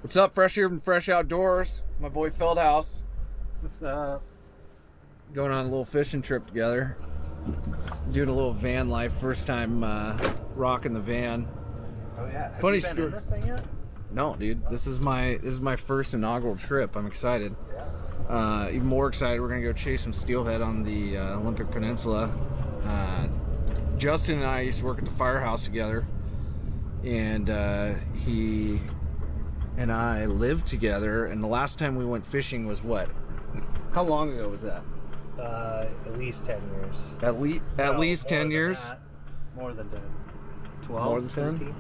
What's up, Fresh here from Fresh Outdoors? My boy Feldhouse. What's up? Going on a little fishing trip together. Doing a little van life. First time rocking the van. Oh yeah. Have Funny you been story. in this thing yet? No, dude. This is my first inaugural trip. I'm excited. Yeah. Even more excited. We're gonna go chase some steelhead on the Olympic Peninsula. Justin and I used to work at the firehouse together, and he and I lived together. And the last time we went fishing was what? How long ago was that? At least 10 years. At least 10 years. More than 10. 12. More than 10? 13?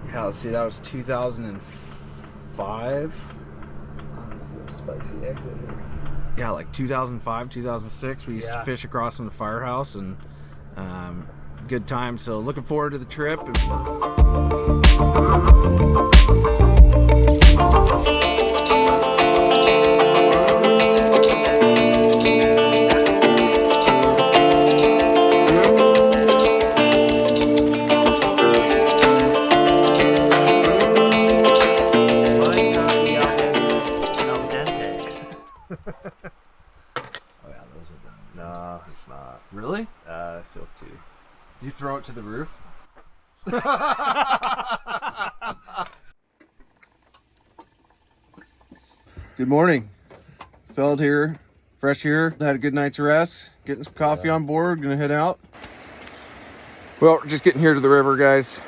Yeah, let's see, that was 2005. Oh, this is a spicy exit here. Yeah, like 2005, 2006. We used to fish across from the firehouse, and good time. So looking forward to the trip. Oh yeah, those are done. No, it's not. Really? It feels too. Do you throw it to the roof? Good morning. Feld here, Fresh here. Had a good night's rest. Getting some coffee on board. Gonna head out. Well, we're just getting here to the river, guys.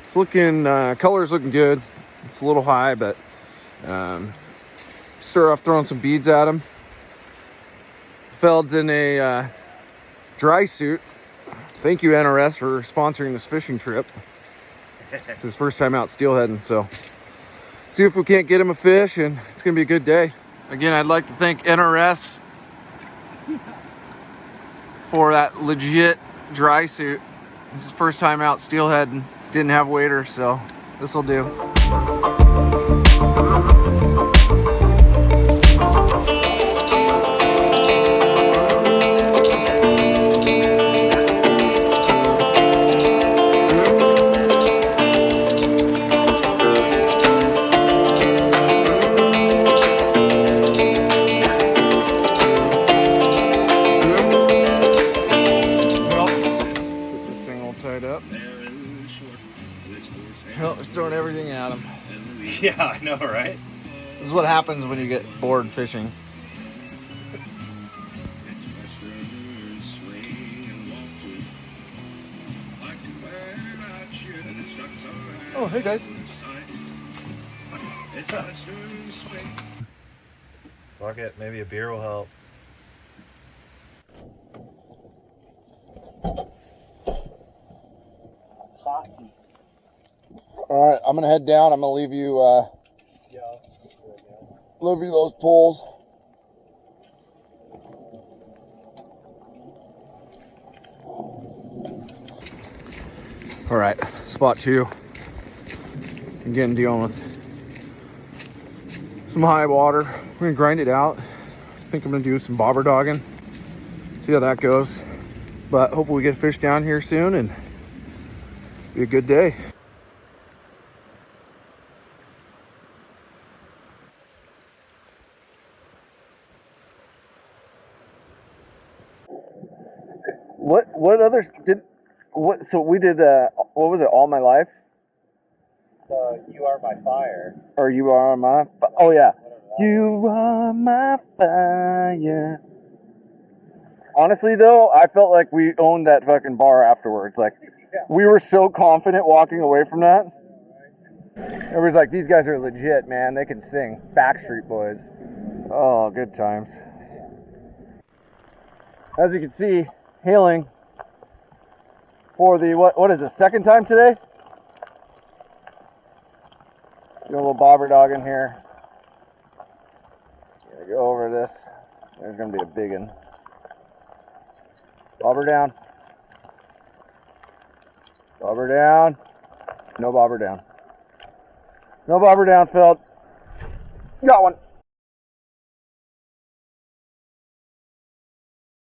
It's looking, color's looking good. It's a little high, but start off throwing some beads at him. Feld's in a dry suit. Thank you, NRS, for sponsoring this fishing trip. It's his first time out steelheading, so see if we can't get him a fish, and it's gonna be a good day. Again, I'd like to thank NRS for that legit dry suit. This is his first time out steelheading. Didn't have waders, so this will do. Well, they're throwing everything at him. Yeah, I know, right? This is what happens when you get bored fishing. Oh, hey guys. Fuck it, maybe a beer will help. All right, I'm gonna head down. I'm gonna leave you those poles. All right, spot 2. Again, dealing with some high water. We're gonna grind it out. I think I'm gonna do some bobber dogging. See how that goes. But hopefully we get a fish down here soon and be a good day. What others did? What? So we did. What was it? All My Life? You Are My Fire. Or You Are My? Oh yeah. You are my fire. Honestly though, I felt like we owned that fucking bar afterwards. Like we were so confident walking away from that. Everybody's like, these guys are legit, man. They can sing. Backstreet Boys. Oh, good times. As you can see, hailing for the, what is it, second time today? Do a little bobber dog in here. Gonna go over this. There's gonna be a big one. Bobber down. Bobber down. No bobber down. No bobber down, Phil. Got one.